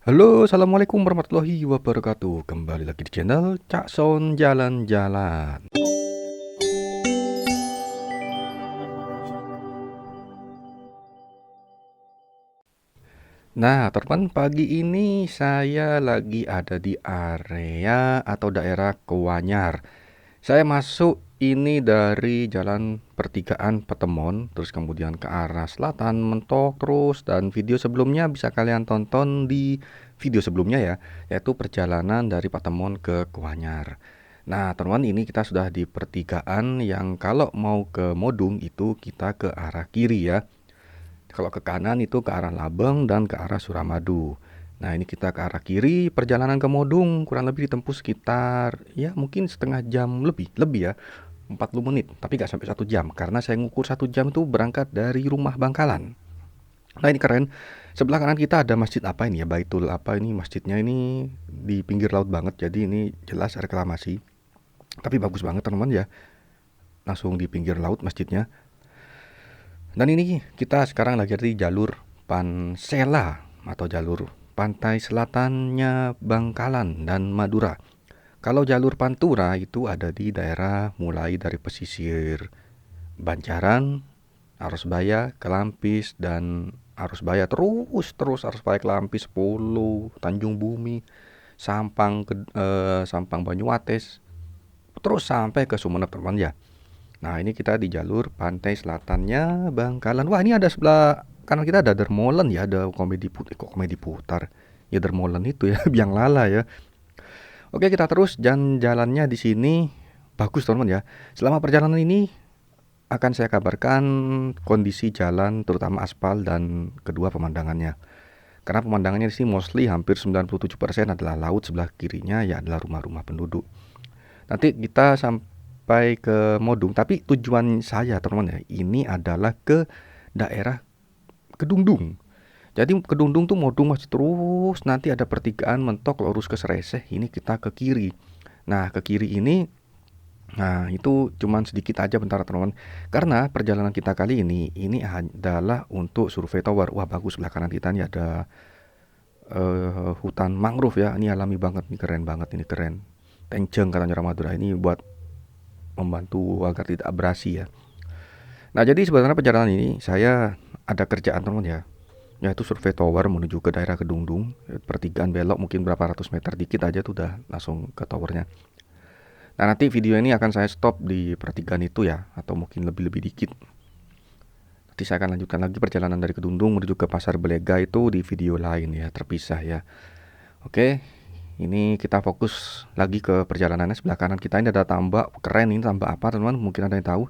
Halo, assalamualaikum warahmatullahi wabarakatuh. Kembali lagi di channel Cak Son Jalan-Jalan. Nah, teman, pagi ini saya lagi ada di area atau daerah Kuanyar. Saya masuk ini dari jalan pertigaan Petemon, terus kemudian ke arah selatan mentok terus, dan video sebelumnya bisa kalian tonton di video sebelumnya ya, yaitu perjalanan dari Patemon ke Kuanyar. Nah, teman, ini kita sudah di pertigaan yang kalau mau ke Modung itu kita ke arah kiri ya. Kalau ke kanan itu ke arah Labeng dan ke arah Suramadu. Nah, ini kita ke arah kiri, perjalanan ke Modung kurang lebih ditempuh sekitar ya mungkin setengah jam lebih ya, 40 menit, tapi nggak sampai 1 jam karena saya ngukur 1 jam itu berangkat dari rumah Bangkalan. Nah, ini keren. Sebelah kanan kita ada masjid apa ini ya? Baitul apa ini masjidnya, ini di pinggir laut banget. Jadi ini jelas reklamasi. Tapi bagus banget teman-teman ya. Langsung di pinggir laut masjidnya. Dan ini kita sekarang lagi di jalur Pansela atau jalur pantai selatannya Bangkalan dan Madura. Kalau jalur Pantura itu ada di daerah mulai dari pesisir Banjaran, Arusbaya, Kelampis, dan Arusbaya terus Arusbaya, Kelampis, 10, Tanjung Bumi, Sampang Banyuwates, terus sampai ke Sumeneb teman ya. Nah, ini kita di jalur pantai selatannya Bangkalan. Wah, ini ada sebelah kanan kita ada Dermolen ya, ada komedi putar. Ya Dermolen itu ya, Biang Lala ya. Oke, kita terus jalannya di sini bagus teman-teman ya. Selama perjalanan ini akan saya kabarkan kondisi jalan terutama aspal dan kedua pemandangannya. Karena pemandangannya di sini mostly hampir 97% adalah laut, sebelah kirinya ya adalah rumah-rumah penduduk. Nanti kita sampai ke Modung, tapi tujuan saya teman-teman ya ini adalah ke daerah Kedungdung. Jadi Kedungdung tuh Modung masih terus, nanti ada pertigaan mentok lurus ke Sereseh, ini kita ke kiri. Nah, ke kiri ini, nah itu cuman sedikit aja bentar teman-teman. Karena perjalanan kita kali ini adalah untuk survei tower. Wah, bagus, sebelah kanan kita nih ada hutan mangrove ya. Ini alami banget, ini keren banget, ini keren. Tenjeng katanya orang Madura, ini buat membantu agar tidak abrasi ya. Nah, jadi sebenarnya perjalanan ini saya ada kerjaan teman ya, yaitu survei tower menuju ke daerah Kedungdung. Pertigaan belok mungkin berapa ratus meter dikit aja tuh udah langsung ke towernya. Nah, nanti video ini akan saya stop di pertigaan itu ya, atau mungkin lebih-lebih dikit. Nanti saya akan lanjutkan lagi perjalanan dari Kedungdung menuju ke Pasar Belega itu di video lain ya, terpisah ya. Oke, ini kita fokus lagi ke perjalanannya. Sebelah kanan kita ini ada tambak keren, ini tambak apa teman-teman? Mungkin ada yang tahu.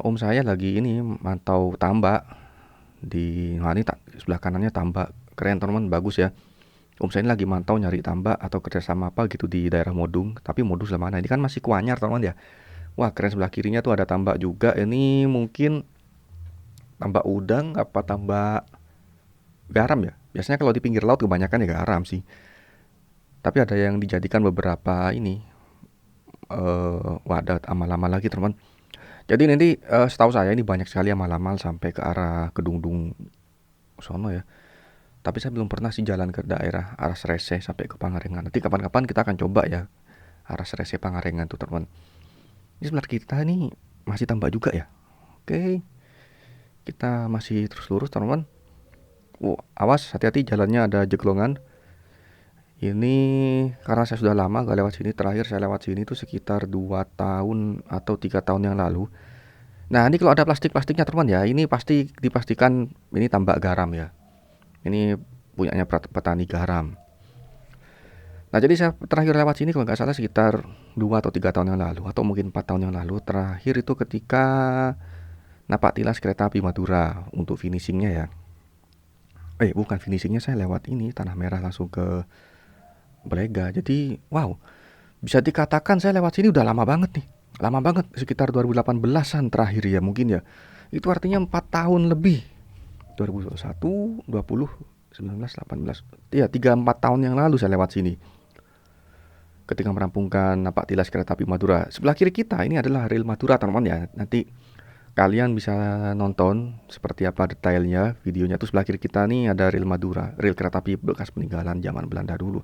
Om saya lagi ini mantau tambak di mana, sebelah kanannya tambak keren teman-teman, bagus ya. Om saya ini lagi mantau nyari tambak atau kerjasama apa gitu di daerah Modung. Tapi Modung sebelah mana? Ini kan masih Kuanyar teman-teman ya. Wah, keren, sebelah kirinya tuh ada tambak juga. Ini mungkin tambak udang apa tambak garam ya. Biasanya kalau di pinggir laut kebanyakan ya garam sih. Tapi ada yang dijadikan beberapa ini wadah amal-amal lagi teman. Jadi nanti setahu saya ini banyak sekali amal-amal sampai ke arah Kedungdung sono ya. Tapi saya belum pernah sih jalan ke daerah arah Srese sampai ke Pangalengan. Nanti kapan-kapan kita akan coba ya arah Srese Pangalengan tuh teman. Ini sebelah kita nih masih tambak juga ya. Oke, kita masih terus lurus teman. Awas, hati-hati, jalannya ada jeglongan. Ini karena saya sudah lama gak lewat sini. Terakhir saya lewat sini tuh sekitar 2 tahun atau 3 tahun yang lalu. Nah, ini kalau ada plastik-plastiknya teman ya, ini pasti dipastikan ini tambak garam ya. Ini punyanya petani garam. Nah, jadi saya terakhir lewat sini kalau nggak salah sekitar 2 atau 3 tahun yang lalu, atau mungkin 4 tahun yang lalu. Terakhir itu ketika napak tilas kereta api Madura untuk finishingnya ya. Bukan finishingnya, saya lewat ini Tanah Merah langsung ke Brega. Jadi wow, bisa dikatakan saya lewat sini udah lama banget nih. Lama banget, sekitar 2018-an terakhir ya mungkin ya. Itu artinya 4 tahun lebih. 2021, 20, 19, 18. Ya, 3-4 tahun yang lalu saya lewat sini. Ketika merampungkan napak tilas kereta api Madura. Sebelah kiri kita ini adalah rel Madura teman-teman ya. Nanti Kalian bisa nonton seperti apa detailnya videonya. Tuh sebelah kiri kita nih ada rel Madura, rel kereta api bekas peninggalan zaman Belanda dulu.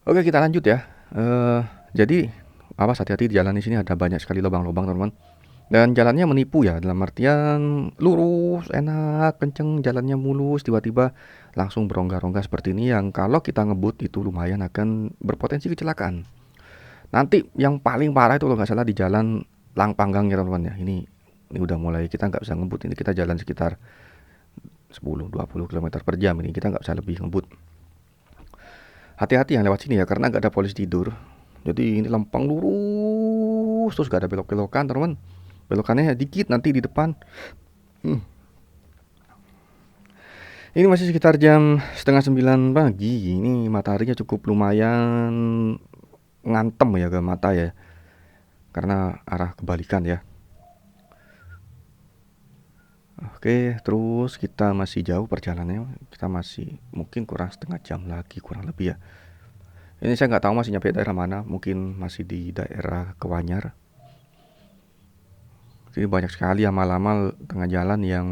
Oke, kita lanjut ya. Eh, jadi awas hati-hati di jalan di sini ada banyak sekali lubang-lubang, teman-teman. Dan jalannya menipu ya, dalam artian lurus, enak, kenceng, jalannya mulus, tiba-tiba langsung berongga-rongga seperti ini yang kalau kita ngebut itu lumayan akan berpotensi kecelakaan. Nanti yang paling parah itu kalau nggak salah di jalan Lang Panggang ya teman-teman ya. Ini udah mulai kita nggak bisa ngebut, ini kita jalan sekitar 10-20 km per jam, ini kita nggak bisa lebih ngebut. Hati-hati yang lewat sini ya karena nggak ada polisi tidur. Jadi ini lempeng lurus terus gak ada belok-belokan teman-teman. Belokannya dikit nanti di depan. Hmm. Ini masih sekitar jam setengah 9 pagi. Ini mataharinya cukup lumayan ngantem ya ke mata ya. Karena arah kebalikan ya. Oke, terus kita masih jauh perjalanannya. Kita masih mungkin kurang setengah jam lagi kurang lebih ya. Ini saya nggak tahu masih nyampe daerah mana. Mungkin masih di daerah Kewanyar. Jadi banyak sekali amal-amal tengah jalan yang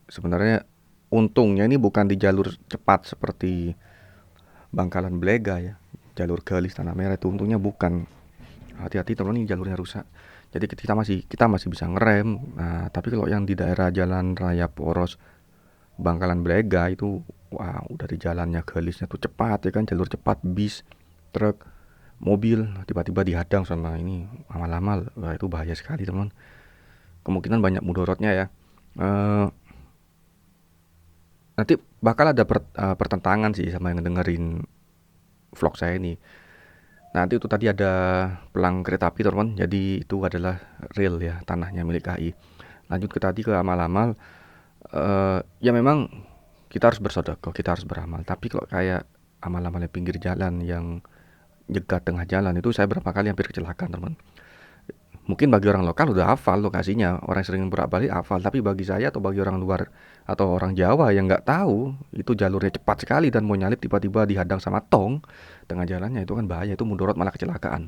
sebenarnya untungnya ini bukan di jalur cepat seperti Bangkalan Belega ya. Jalur Galis Tanah Merah itu untungnya bukan. Hati-hati teman, ini jalurnya rusak. Jadi kita masih bisa ngerem. Nah, tapi kalau yang di daerah Jalan Raya Poros Bangkalan Belega itu wah udah di jalannya Galisnya tuh cepat ya kan, jalur cepat bis, truk, mobil tiba-tiba dihadang sama ini amal-amal. Wah, itu bahaya sekali teman. Kemungkinan banyak mudorotnya ya. Eh, Nanti bakal ada pertentangan sih sama yang dengerin vlog saya ini. Nanti itu tadi ada pelang kereta api teman, jadi itu adalah rel ya tanahnya milik KAI. Lanjut ke tadi ke amal-amal, ya memang kita harus bersedekah, kita harus beramal. Tapi kalau kayak amal-amal yang pinggir jalan yang jegat tengah jalan itu saya berapa kali hampir kecelakaan teman. Mungkin bagi orang lokal udah hafal lokasinya, orang yang sering bolak-balik hafal, tapi bagi saya atau bagi orang luar atau orang Jawa yang nggak tahu itu jalurnya cepat sekali dan mau nyalip tiba-tiba dihadang sama tong tengah jalannya, itu kan bahaya, itu mudorot malah kecelakaan.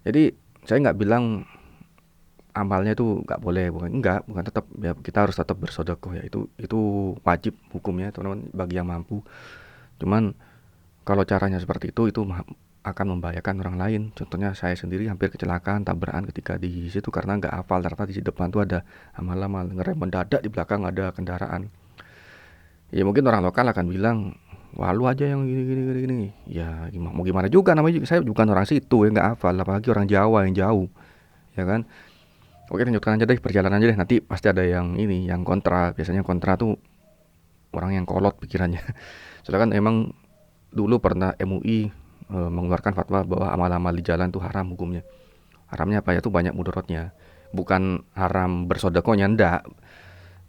Jadi saya nggak bilang amalnya itu nggak boleh, bukan tetap ya, kita harus tetap bersedekah ya, itu wajib hukumnya teman-teman bagi yang mampu. Cuman kalau caranya seperti itu akan membahayakan orang lain. Contohnya saya sendiri hampir kecelakaan tabrakan ketika di situ karena nggak hafal, ternyata di depan tuh ada amal-amal ngerem mendadak, di belakang ada kendaraan. Ya mungkin orang lokal akan bilang, wah lu aja yang gini gini gini gini. Ya mau gimana juga, namanya saya bukan orang situ ya, nggak hafal, apalagi orang Jawa yang jauh, ya kan. Oke, lanjutkan aja deh, perjalanan aja deh, nanti pasti ada yang ini yang kontra. Biasanya kontra tuh orang yang kolot pikirannya. Soalnya kan emang dulu pernah MUI mengeluarkan fatwa bahwa amal-amal di jalan itu haram hukumnya. Haramnya apa ya, tuh banyak mudorotnya. Bukan haram bersodakohnya, ndak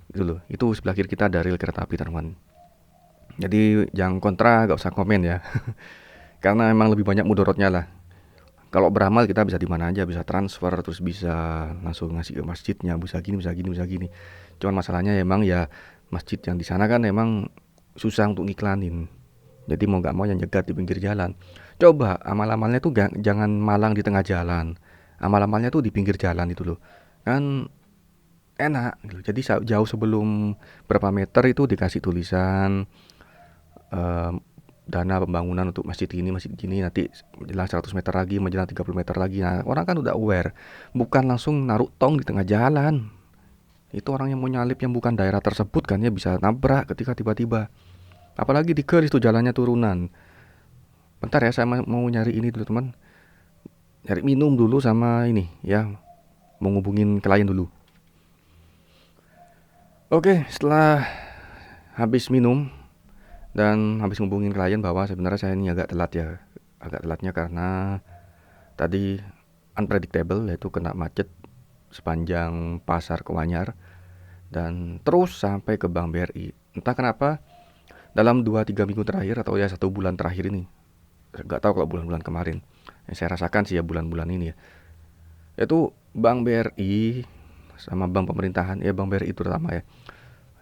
gitu loh. Itu sebelah kiri kita ada rel kereta api teman. Jadi yang kontra gak usah komen ya. Karena emang lebih banyak mudorotnya lah. Kalau beramal kita bisa di mana aja, bisa transfer, terus bisa langsung ngasih ke masjidnya, bisa gini, bisa gini, bisa gini. Cuman masalahnya emang ya masjid yang di sana kan emang susah untuk ngiklanin. Jadi mau nggak mau yang nyegat di pinggir jalan. Coba amal-amalnya tuh jangan malang di tengah jalan. Amal-amalnya tuh di pinggir jalan itu loh. Kan enak gitu. Jadi jauh sebelum berapa meter itu dikasih tulisan eh, dana pembangunan untuk masjid ini, masjid gini, nanti menjelang 100 meter lagi, menjelang 30 meter lagi. Nah, orang kan udah aware. Bukan langsung naruh tong di tengah jalan. Itu orang yang mau nyalip yang bukan daerah tersebut kan ya bisa nabrak ketika tiba-tiba. Apalagi di Kelis tuh jalannya turunan. Bentar ya, saya mau nyari ini dulu teman. Nyari minum dulu sama ini ya. Mau ngubungin klien dulu. Oke, setelah habis minum dan habis ngubungin klien bahwa sebenarnya saya ini agak telat ya. Agak telatnya karena tadi unpredictable, yaitu kena macet sepanjang pasar Kewanyar dan terus sampai ke Bank BRI. Entah kenapa dalam 2-3 minggu terakhir atau ya 1 bulan terakhir ini, nggak tahu kalau bulan-bulan kemarin, yang saya rasakan sih ya bulan-bulan ini ya, yaitu Bank BRI sama bank pemerintahan ya, Bank BRI itu terutama ya,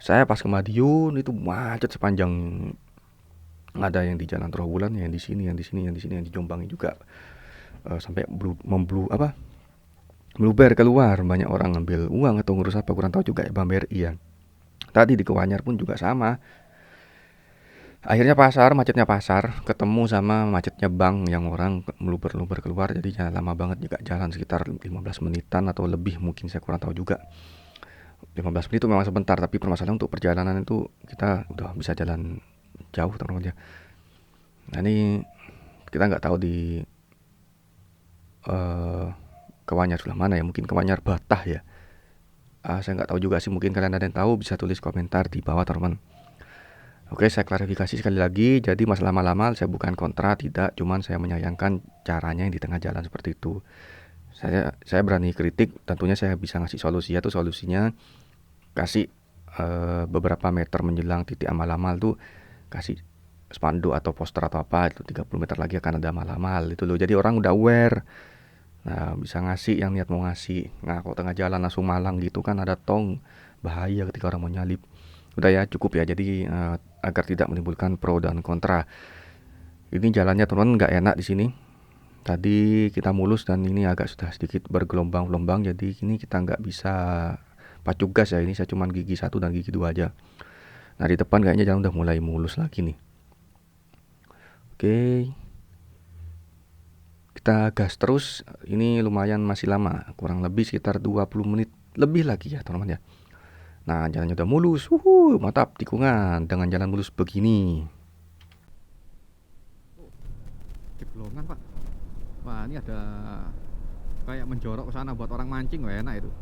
saya pas ke Madiun itu macet sepanjang, ada yang di Jalan Trawulan, yang di sini, yang di sini, yang di sini, yang di Jombang juga, sampai memblu apa meluber keluar, banyak orang ngambil uang atau ngurus apa kurang tahu juga ya, Bank BRI ya. Tadi di Kewanyar pun juga sama. Akhirnya macetnya pasar, ketemu sama macetnya bank yang orang meluber-luber keluar, jadinya lama banget juga jalan sekitar 15 menitan atau lebih mungkin saya kurang tahu juga. 15 menit itu memang sebentar, tapi permasalahan untuk perjalanan itu kita udah bisa jalan jauh teman-teman ya. Nah ini kita nggak tahu di eh Kewanyar sebelah mana ya, mungkin Kewanyar Batah ya. Saya nggak tahu juga sih, mungkin kalian ada yang tahu bisa tulis komentar di bawah teman-teman. Oke, saya klarifikasi sekali lagi. Jadi masalah lama-lama saya bukan kontra, tidak. Cuman saya menyayangkan caranya yang di tengah jalan seperti itu. Saya berani kritik. Tentunya saya bisa ngasih solusi. Itu solusinya kasih beberapa meter menjelang titik amal-amal tuh kasih spanduk atau poster atau apa itu 30 meter lagi akan ada amal-amal itu loh. Jadi orang udah aware. Nah, bisa ngasih yang niat mau ngasih. Nah, kalau tengah jalan langsung malang gitu kan ada tong, bahaya ketika orang mau nyalip. Udah ya, cukup ya. Jadi agar tidak menimbulkan pro dan kontra. Ini jalannya teman nggak enak di sini. Tadi kita mulus dan ini agak sudah sedikit bergelombang-gelombang. Jadi ini kita nggak bisa pacu gas ya. Ini saya cuma gigi 1 dan gigi 2 aja. Nah di depan kayaknya jalan udah mulai mulus lagi nih. Oke, kita gas terus. Ini lumayan masih lama, kurang lebih sekitar 20 menit lebih lagi ya teman-teman ya. Nah jalannya udah mulus, mantap tikungan dengan jalan mulus begini. Ceklongan pak. Wah ini ada kayak menjorok ke sana buat orang mancing, wah enak itu.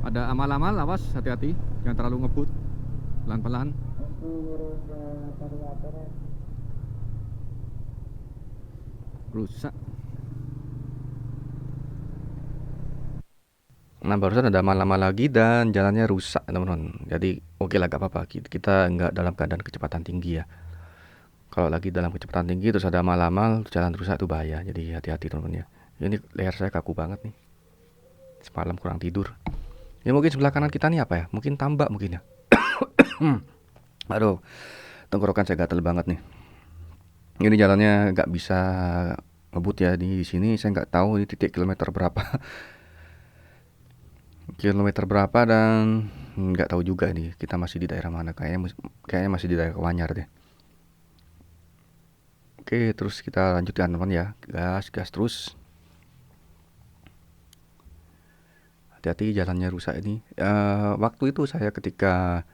Ada amal-amal, awas hati-hati, jangan terlalu ngebut, pelan-pelan. Rusak. Nah barusan ada lama-lama lagi dan jalannya rusak teman-teman. Jadi oke lah gak apa-apa, kita nggak dalam keadaan kecepatan tinggi ya. Kalau lagi dalam kecepatan tinggi terus ada lama-lama jalan rusak itu bahaya. Jadi hati-hati teman-teman ya. Ini leher saya kaku banget nih. Semalam kurang tidur. Ya mungkin sebelah kanan kita nih apa ya? Mungkin tambak mungkin ya. Aduh, tenggorokan saya gatel banget nih. Ini jalannya nggak bisa ngebut ya di sini. Saya nggak tahu ini titik kilometer berapa. Kilometer berapa dan nggak tahu juga nih. Kita masih di daerah mana? Kayaknya masih di daerah Kewanyar deh. Oke, terus kita lanjutkan teman ya. Gas terus. Hati-hati jalannya rusak ini. Waktu itu saya ketika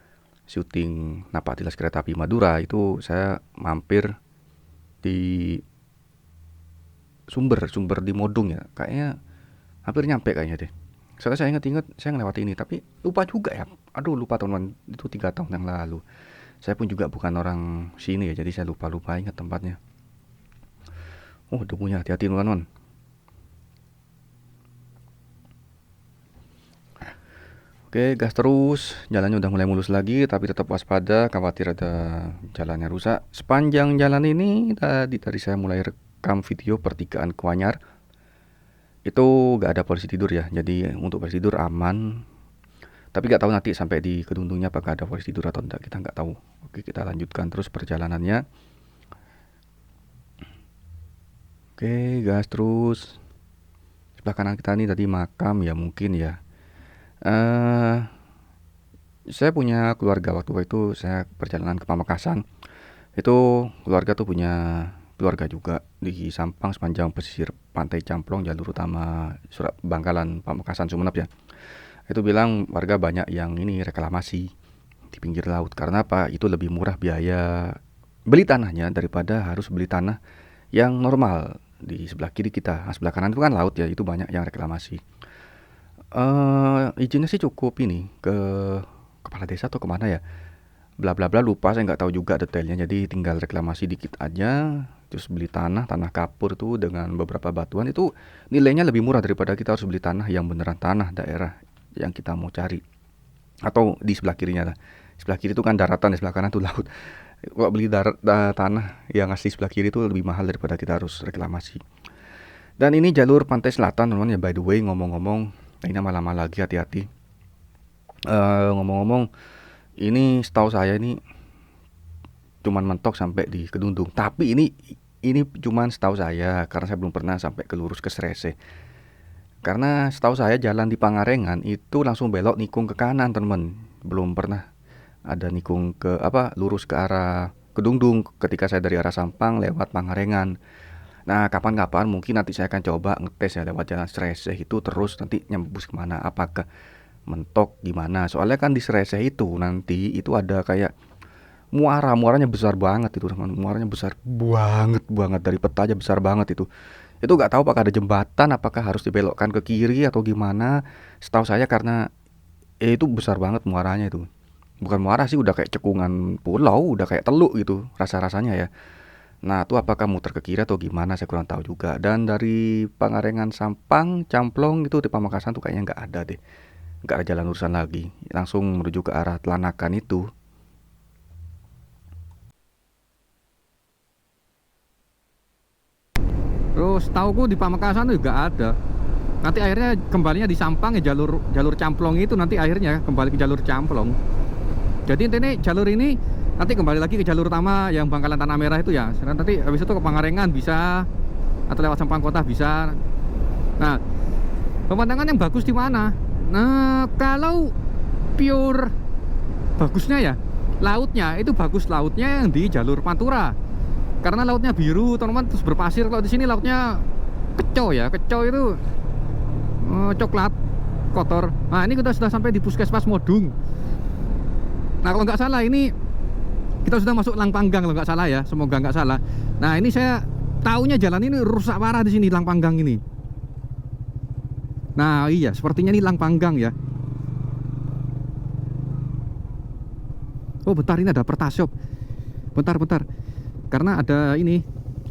syuting Napaktilas Kereta Api Madura itu saya mampir di sumber di Modung ya. Kayaknya hampir nyampe kayaknya deh. Soalnya saya inget-inget saya ngelewati ini tapi lupa juga ya. Aduh lupa teman-teman, itu 3 tahun yang lalu. Saya pun juga bukan orang sini ya, jadi saya lupa ingat tempatnya. Oh debunya, hati-hati teman-teman. Oke, gas terus. Jalannya udah mulai mulus lagi, tapi tetap waspada, khawatir ada jalannya rusak. Sepanjang jalan ini tadi saya mulai rekam video pertigaan Kewanyar. Itu gak ada polisi tidur ya, jadi untuk polisi tidur aman. Tapi gak tahu nanti sampai di Kedungdungnya apakah ada polisi tidur atau enggak, kita nggak tahu. Oke, kita lanjutkan terus perjalanannya. Oke, gas terus. Sebelah kanan kita ini tadi makam ya mungkin ya. eh saya punya keluarga waktu itu saya perjalanan ke Pamekasan. Itu keluarga tuh punya keluarga juga di Sampang sepanjang pesisir Pantai Camplong jalur utama Bangkalan Pamekasan Sumeneb ya. Itu bilang warga banyak yang ini reklamasi di pinggir laut karena apa? Itu lebih murah biaya beli tanahnya daripada harus beli tanah yang normal di sebelah kiri kita. Nah, sebelah kanan itu kan laut ya, itu banyak yang reklamasi. Izinnya sih cukup ini ke kepala desa atau kemana ya, bla bla bla lupa, saya nggak tahu juga detailnya. Jadi tinggal reklamasi dikit aja, terus beli tanah kapur tuh dengan beberapa batuan, itu nilainya lebih murah daripada kita harus beli tanah yang beneran tanah daerah yang kita mau cari. Atau di sebelah kirinya lah, sebelah kiri itu kan daratan, di sebelah kanan tuh laut. Kalau beli tanah yang asli sebelah kiri itu lebih mahal daripada kita harus reklamasi. Dan ini jalur pantai selatan teman ya, by the way. Ngomong-ngomong, ini lama-lama lagi, hati-hati. Ngomong-ngomong, Ini setahu saya ini cuman mentok sampai di Kedundung. Tapi ini cuman setahu saya karena saya belum pernah sampai ke lurus ke Srese. Karena setahu saya jalan di Pangarengan itu langsung belok nikung ke kanan, teman. Belum pernah ada nikung ke apa lurus ke arah Kedungdung ketika saya dari arah Sampang lewat Pangarengan. Nah, kapan-kapan mungkin nanti saya akan coba ngetes ya lewat jalan Sreseh itu terus nanti nyembus kemana, apakah mentok gimana. Soalnya kan di Sreseh itu nanti itu ada kayak muaranya besar banget itu teman, muaranya besar banget banget dari peta aja besar banget itu nggak tahu apakah ada jembatan, apakah harus dibelokkan ke kiri atau gimana. Setahu saya karena itu besar banget muaranya itu, bukan muara sih, udah kayak cekungan pulau, udah kayak teluk gitu rasa-rasanya ya. Nah itu apakah muter ke kiri atau gimana saya kurang tahu juga. Dan dari Pangarengan Sampang Camplong itu di Pamekasan tuh kayaknya nggak ada deh, nggak ada jalan urusan lagi, langsung menuju ke arah Telanakan itu. Terus tauku di Pamekasan itu juga ada. Nanti akhirnya kembalinya di Sampang ya, jalur jalur Camplong itu nanti akhirnya kembali ke jalur Camplong. Jadi intinya jalur ini nanti kembali lagi ke jalur utama yang Bangkalan Tanah Merah itu ya. Nanti habis itu ke Pangarengan bisa, atau lewat Sampang Kota bisa. Nah, pemandangan yang bagus di mana? Nah, kalau pure bagusnya ya, lautnya itu bagus, lautnya yang di jalur Pantura. Karena lautnya biru, teman-teman, terus berpasir. Kalau di sini lautnya kecoh ya, kecoh itu coklat, kotor. Nah, ini kita sudah sampai di Puskesmas Modung. Nah, kalau nggak salah ini kita sudah masuk Langpanggang kalau nggak salah ya, semoga nggak salah. Nah, ini saya taunya jalan ini rusak parah di sini Langpanggang ini. Nah, iya, sepertinya ini Langpanggang ya. Oh, bentar, ini ada Pertashop. Bentar. Karena ada ini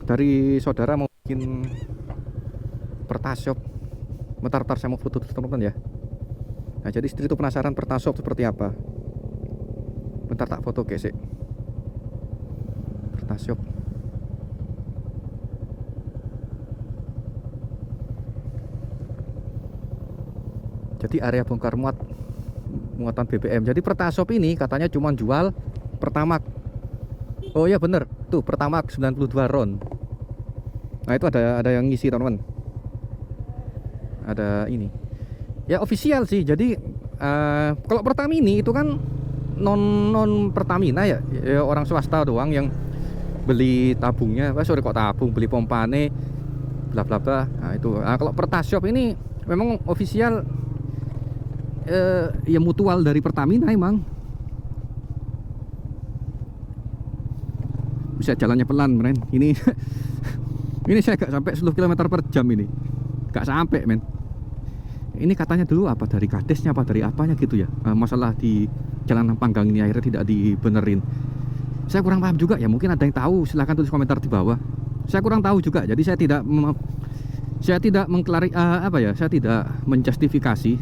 dari saudara mau bikin Pertashop. Bentar, saya mau foto teman-teman ya. Nah, jadi istri itu penasaran Pertashop seperti apa. Bentar tak foto guys. Pertashop. Jadi area bongkar muatan BBM. Jadi Pertashop ini katanya cuma jual Pertamax. Oh iya bener, tuh Pertamax 92 RON. Nah itu ada yang ngisi teman-teman. Ada ini. Ya official sih. Jadi kalau Pertamini itu kan non Pertamina ya, orang swasta doang yang beli tabungnya. Sorry kok tabung, beli pompane, bla bla bla. Nah itu. Nah, kalau Pertashop ini memang official, ya mutual dari Pertamina emang. Bisa jalannya pelan men ini. Ini saya gak sampai 10 km per jam ini, gak sampai men. Ini katanya dulu apa dari kadesnya apa dari apanya gitu ya, masalah di jalan Panggang ini akhirnya tidak dibenerin. Saya kurang paham juga ya, mungkin ada yang tahu silahkan tulis komentar di bawah. Saya kurang tahu juga, jadi saya tidak saya tidak menjustifikasi,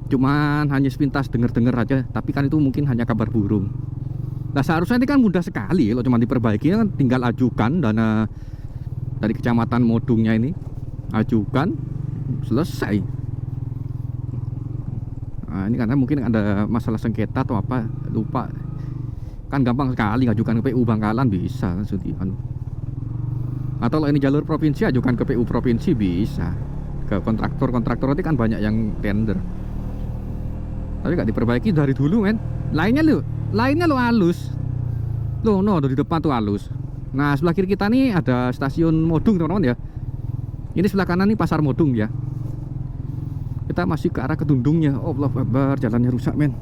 cuman hanya sepintas dengar-dengar aja. Tapi kan itu mungkin hanya kabar burung. Nah seharusnya ini kan mudah sekali kalau cuma diperbaiki, kan tinggal ajukan dana dari kecamatan Modungnya ini, ajukan selesai. Nah, ini karena mungkin ada masalah sengketa atau apa, lupa. Kan gampang sekali ngajukan ke PU Bangkalan bisa langsung di atau kalau ini jalur provinsi ajukan ke PU provinsi bisa, ke kontraktor nanti kan banyak yang tender. Tapi gak diperbaiki dari dulu men. Lainnya lo halus. Di depan tuh halus. Nah, sebelah kiri kita nih ada stasiun Modung, teman-teman ya. Ini sebelah kanan nih pasar Modung ya. Kita masih ke arah Kedundungnya. Oh, Allah Akbar, jalannya rusak, men.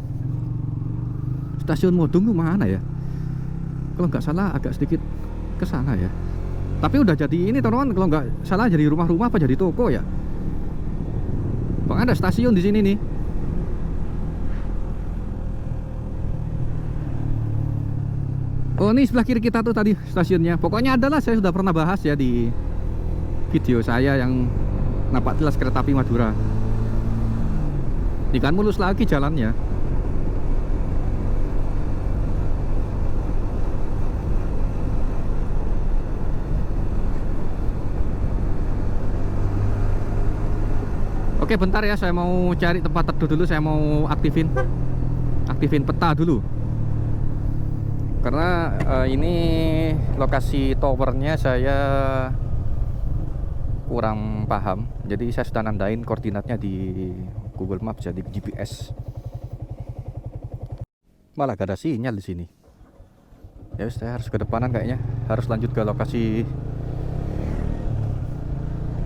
Stasiun Modung tuh mana ya? Kalau nggak salah agak sedikit ke sana ya. Tapi udah jadi ini, teman-teman, kalau nggak salah jadi rumah-rumah apa jadi toko ya. Bang, ada stasiun di sini nih. Oh ini sebelah kiri kita tuh tadi stasiunnya. Pokoknya adalah saya sudah pernah bahas ya di video saya yang napak tilas kereta api Madura. Ini kan mulus lagi jalannya. Oke bentar ya, saya mau cari tempat teduh dulu, saya mau aktifin. aktifin peta dulu. Karena ini lokasi towernya saya kurang paham. Jadi saya sudah nandain koordinatnya di Google Maps ya, di GPS. Malah gak ada sinyal di sini. Ya wis, saya harus ke depanan kayaknya. Harus lanjut ke lokasi.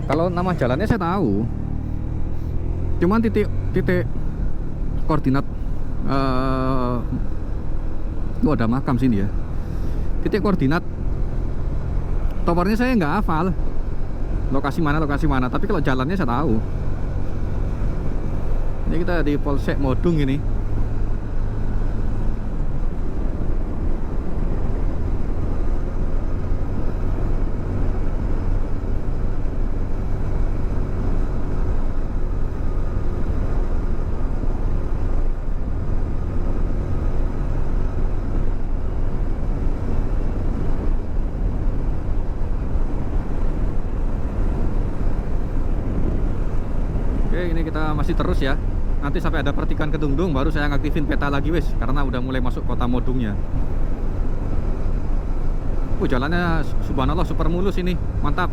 Kalau nama jalannya saya tahu. Cuman titik koordinat ada makam sini ya. Titik koordinat towernya saya nggak hafal. Lokasi mana. Tapi kalau jalannya saya tahu. Ini kita di Polsek Modung ini. Oke, ini kita masih terus ya. Nanti sampai ada pertigaan Kedungdung baru saya ngaktifin peta lagi wis, karena udah mulai masuk kota Modungnya. Jalannya subhanallah super mulus ini. Mantap.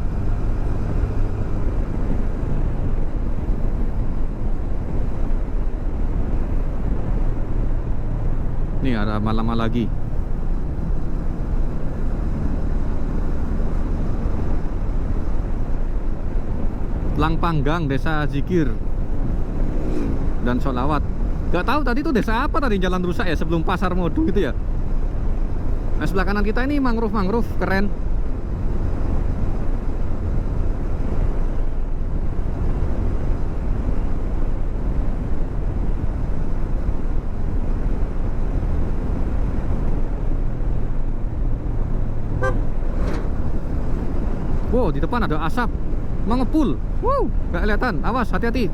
Nih ada Malama lagi. Langpanggang, Desa Zikir dan Sholawat. Gak tahu tadi tuh desa apa tadi jalan rusak ya sebelum Pasar Modung gitu ya. Nah sebelah kanan kita ini mangrove keren. Wow, di depan ada asap mengepul. Wow, gak kelihatan. Awas, hati-hati.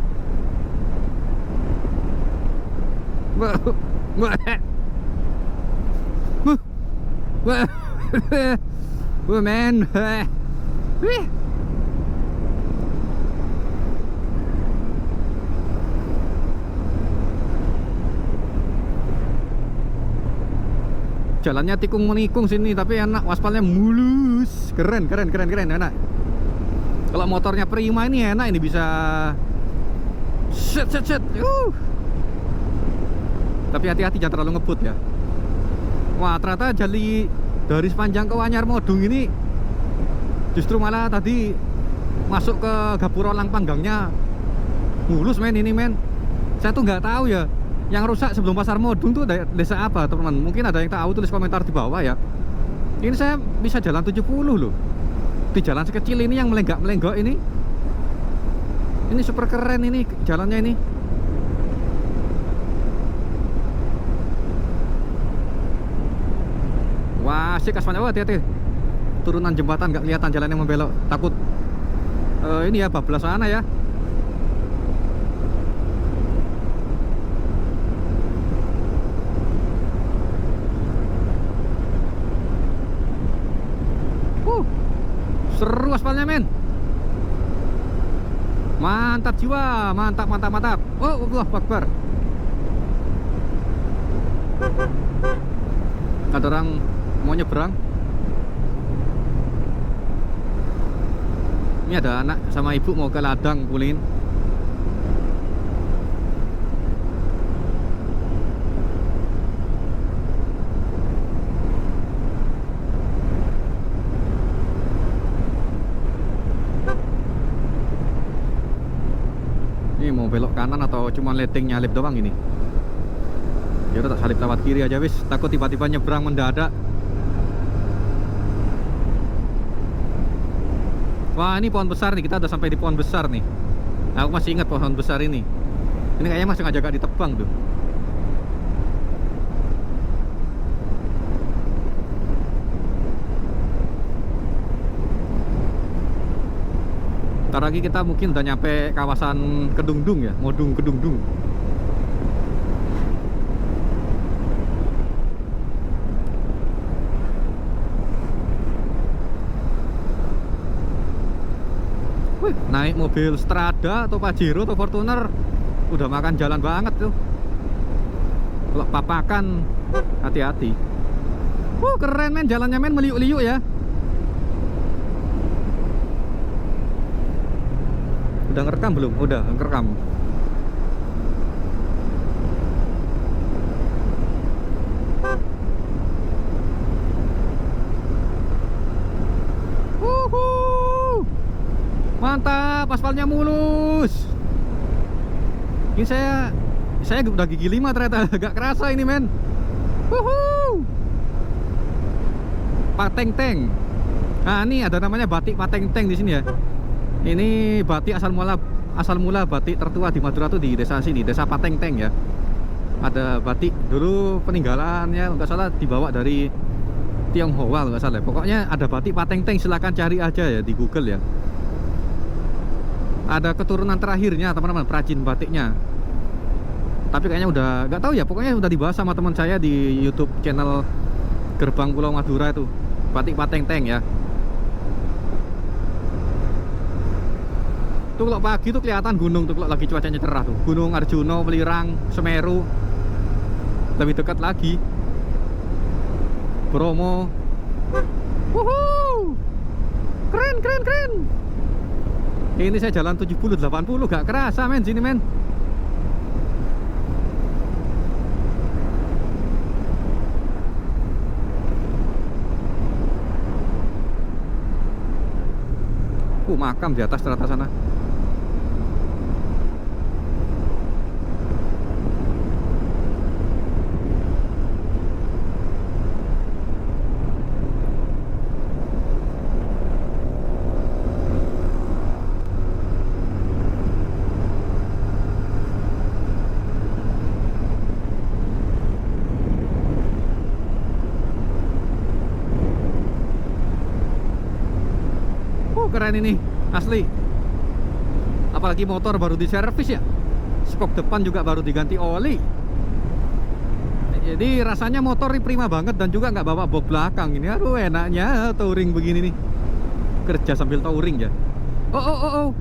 Men. Jalannya tikung menikung sini, tapi enak, aspalnya mulus. Keren enak. Kalau motornya Prima ini enak, ini bisa set. Tapi hati-hati jangan terlalu ngebut ya. Wah, ternyata jali dari sepanjang ke Wanyar Modung ini justru malah tadi masuk ke Gapura Langpanggangnya mulus men ini men. Saya tuh nggak tahu ya, yang rusak sebelum Pasar Modung tuh desa apa teman-teman. Mungkin ada yang tahu, tulis komentar di bawah ya. Ini saya bisa jalan 70 loh. Di jalan sekecil ini yang melenggak-melenggok ini. Ini super keren ini jalannya ini. Wah, asik aspalnya. Wah, hati-hati. Turunan jembatan nggak kelihatan jalan yang membelok. Takut ini ya bablas sana ya. Seru aspalnya men. Mantap jiwa, mantap. Oh, Allah Akbar. Ada orang mau nyebrang. Ini ada anak sama ibu mau ke ladang kulin. Ini mau belok kanan atau cuma letting nyalip doang ini? Ya udah tak salip lewat kiri aja wis, takut tiba-tiba nyebrang mendadak. Wah, ini pohon besar nih, kita udah sampai di pohon besar nih. Aku masih ingat pohon besar ini. Ini kayaknya masih ngajak gak ditebang tuh. Ntar lagi kita mungkin udah nyampe kawasan Kedungdung ya, Modung Kedungdung. Wih, naik mobil Strada atau Pajero atau Fortuner udah makan jalan banget tuh. Kalau papakan hati-hati. Keren men, jalannya men, meliuk-liuk ya. Udah ngerekam belum? Udah ngerekam. Mantap, aspalnya mulus. Ini saya udah gigi 5 ternyata. Gak kerasa ini men. Pateng-teng. Nah ini ada namanya batik pateng-teng di sini ya. Ini batik asal mula batik tertua di Madura tuh di desa sini, desa Pateng-teng ya. Ada batik dulu peninggalannya nggak salah dibawa dari Tionghoa nggak salah. Pokoknya ada batik Pateng-teng, silahkan cari aja ya di Google ya. Ada keturunan terakhirnya teman-teman, perajin batiknya. Tapi kayaknya udah nggak tahu ya. Pokoknya udah dibahas sama teman saya di YouTube channel Gerbang Pulau Madura itu, batik Pateng-teng ya. Tuh kalau pagi tuh kelihatan gunung tuh kalau lagi cuacanya cerah tuh. Gunung Arjuno, Welirang, Semeru. Lebih dekat lagi Bromo. Keren, keren, keren. Ini saya jalan 70 80 gak kerasa men sini men. Makam di atas ternyata sana. Keren ini asli, apalagi motor baru diservis ya, skok depan juga baru diganti oli. Jadi rasanya motor ini prima banget dan juga nggak bawa box belakang ini. Aduh enaknya touring begini nih, kerja sambil touring ya. Oh.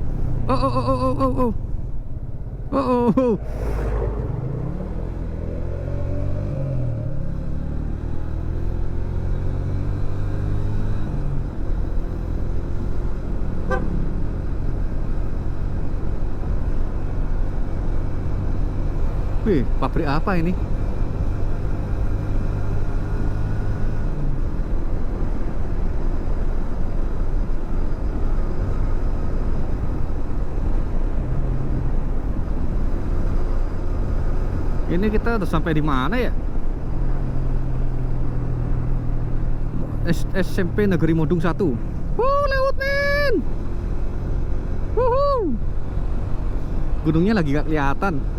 Wih, pabrik apa ini? Ini kita udah sampai di mana ya? SMP Negeri Modung 1. Lewat men. Gunungnya lagi gak kelihatan.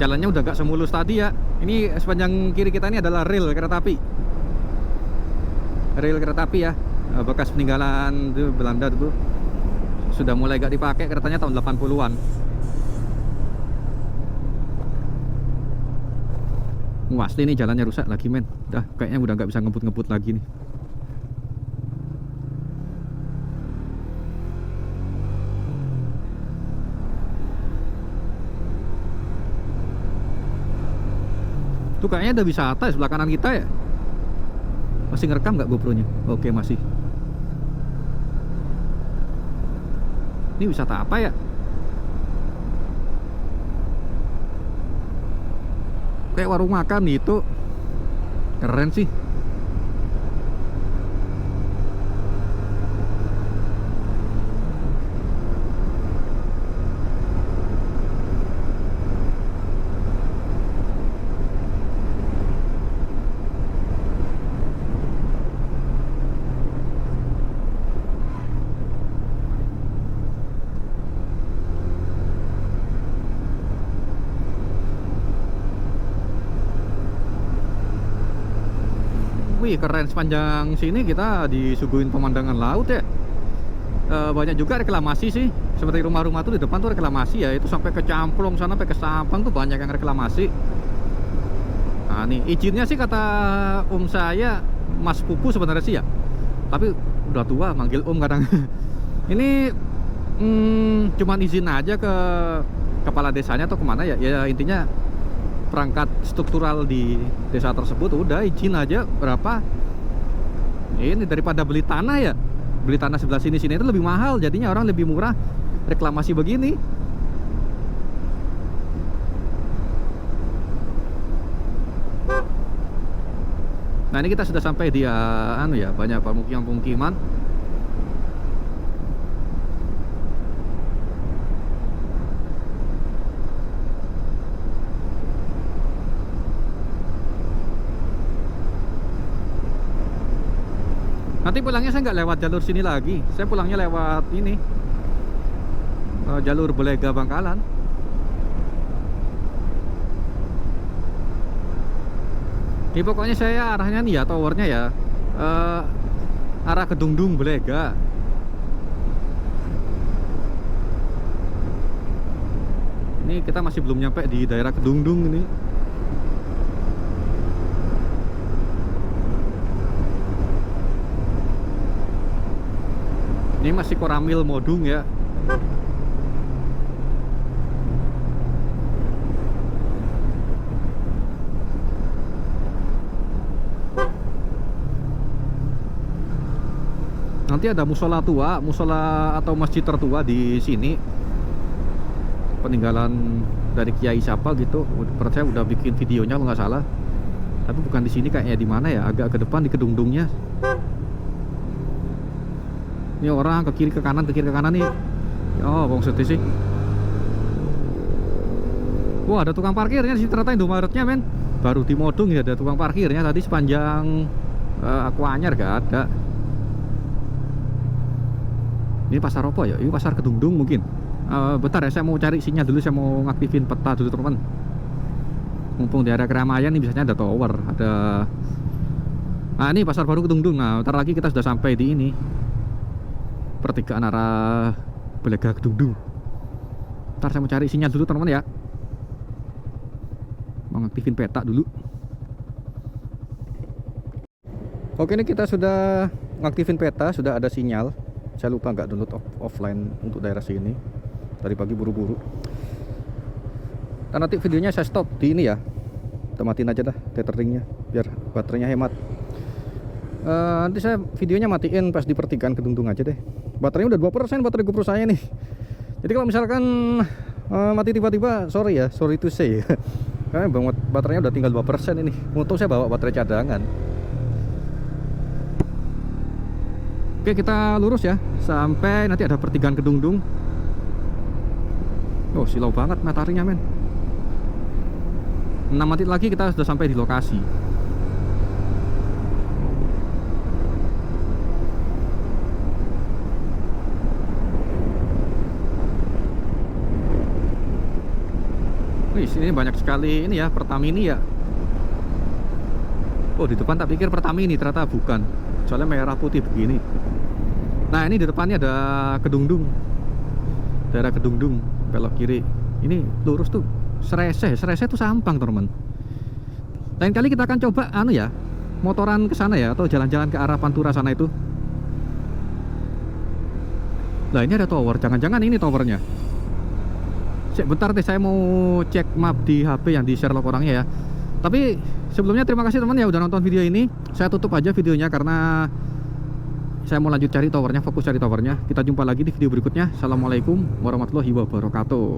Jalannya udah gak semulus tadi ya. Ini sepanjang kiri kita ini adalah rel kereta api. Rel kereta api ya. Bekas peninggalan itu Belanda dulu. Sudah mulai gak dipakai, keretanya tahun 80-an. Wah, asli ini jalannya rusak lagi men. Kayaknya udah gak bisa ngebut-ngebut lagi nih. Tuh kayaknya ada wisata sebelah kanan kita ya. Masih ngerekam nggak GoPro-nya? Oke masih. Ini wisata apa ya? Kayak warung makan gitu. Keren sih. Wih keren, sepanjang sini kita disuguhin pemandangan laut ya. Banyak juga reklamasi sih. Seperti rumah-rumah tuh di depan tuh reklamasi ya. Itu sampai ke Camplong sana, sampai ke Sampang tuh banyak yang reklamasi. Nah nih izinnya sih kata om saya Mas Pupu sebenarnya sih ya. Tapi udah tua manggil om kadang. Ini cuman izin aja ke kepala desanya atau kemana ya. Ya intinya perangkat struktural di desa tersebut udah izin aja berapa. Ini daripada beli tanah ya. Beli tanah sebelah sini itu lebih mahal, jadinya orang lebih murah reklamasi begini. Nah ini kita sudah sampai di banyak pemukiman. Nanti pulangnya saya nggak lewat jalur sini lagi, saya pulangnya lewat ini jalur Belega Bangkalan. Ini pokoknya saya arahnya nih ya, towernya ya arah Kedungdung Belega. Ini kita masih belum nyampe di daerah Kedungdung ini. Ini masih Koramil Modung ya. Nanti ada musola tua, musola atau masjid tertua di sini. Peninggalan dari Kiai siapa gitu. Saya udah bikin videonya kalau nggak salah. Tapi bukan di sini, kayaknya di mana ya? Agak ke depan di Kedungdungnya. Ini orang ke kiri ke kanan nih. Oh, bang sedih sih. Wah, ada tukang parkirnya di sini ternyata Indomaretnya, men. Baru di Modung ya ada tukang parkirnya. Tadi sepanjang Akuanyar gak ada. Ini pasar apa ya? Ini pasar Kedungdung mungkin. Bentar ya, saya mau cari sinyal dulu, saya mau ngaktifin peta dulu teman-teman. Mumpung di area keramaian nih biasanya ada tower, ada. Nah, ini pasar baru Kedungdung. Nah, ntar lagi kita sudah sampai di ini. Pertigaan arah Belega Kedungdung. Ntar saya mau cari sinyal dulu teman-teman ya. Mau ngaktifin peta dulu. Oke, ini kita sudah ngaktifin peta, sudah ada sinyal. Saya lupa nggak download offline untuk daerah sini. Tadi pagi buru-buru. Dan nanti videonya saya stop di ini ya. Kita matiin aja dah tethering-nya biar baterainya hemat. Nanti saya videonya matiin pas di pertigaan Kedungdung aja deh. Baterainya udah 2% baterai GoPro saya nih. Jadi kalau misalkan mati tiba-tiba, sorry ya, sorry to say. Karena baterainya udah tinggal 2% ini. Untung saya bawa baterai cadangan. Oke, kita lurus ya sampai nanti ada pertigaan Kedungdung. Oh, silau banget mataharinya, men. 6 menit lagi kita sudah sampai di lokasi. Wih, sini banyak sekali ini ya, Pertamini ya. Oh, di depan tak pikir Pertamini, ternyata bukan. Soalnya merah putih begini. Nah, ini di depannya ada Kedungdung. Daerah Kedungdung, belok kiri. Ini lurus tuh Sreseh tuh Sampang, teman-teman. Lain kali kita akan coba motoran ke sana ya, atau jalan-jalan ke arah Pantura sana itu. Nah, ini ada tower, jangan-jangan ini towernya. Bentar deh, saya mau cek map di HP yang di share log orangnya ya. Tapi sebelumnya terima kasih teman ya udah nonton video ini. Saya tutup aja videonya karena saya mau lanjut cari towernya, fokus cari towernya. Kita jumpa lagi di video berikutnya. Assalamualaikum warahmatullahi wabarakatuh.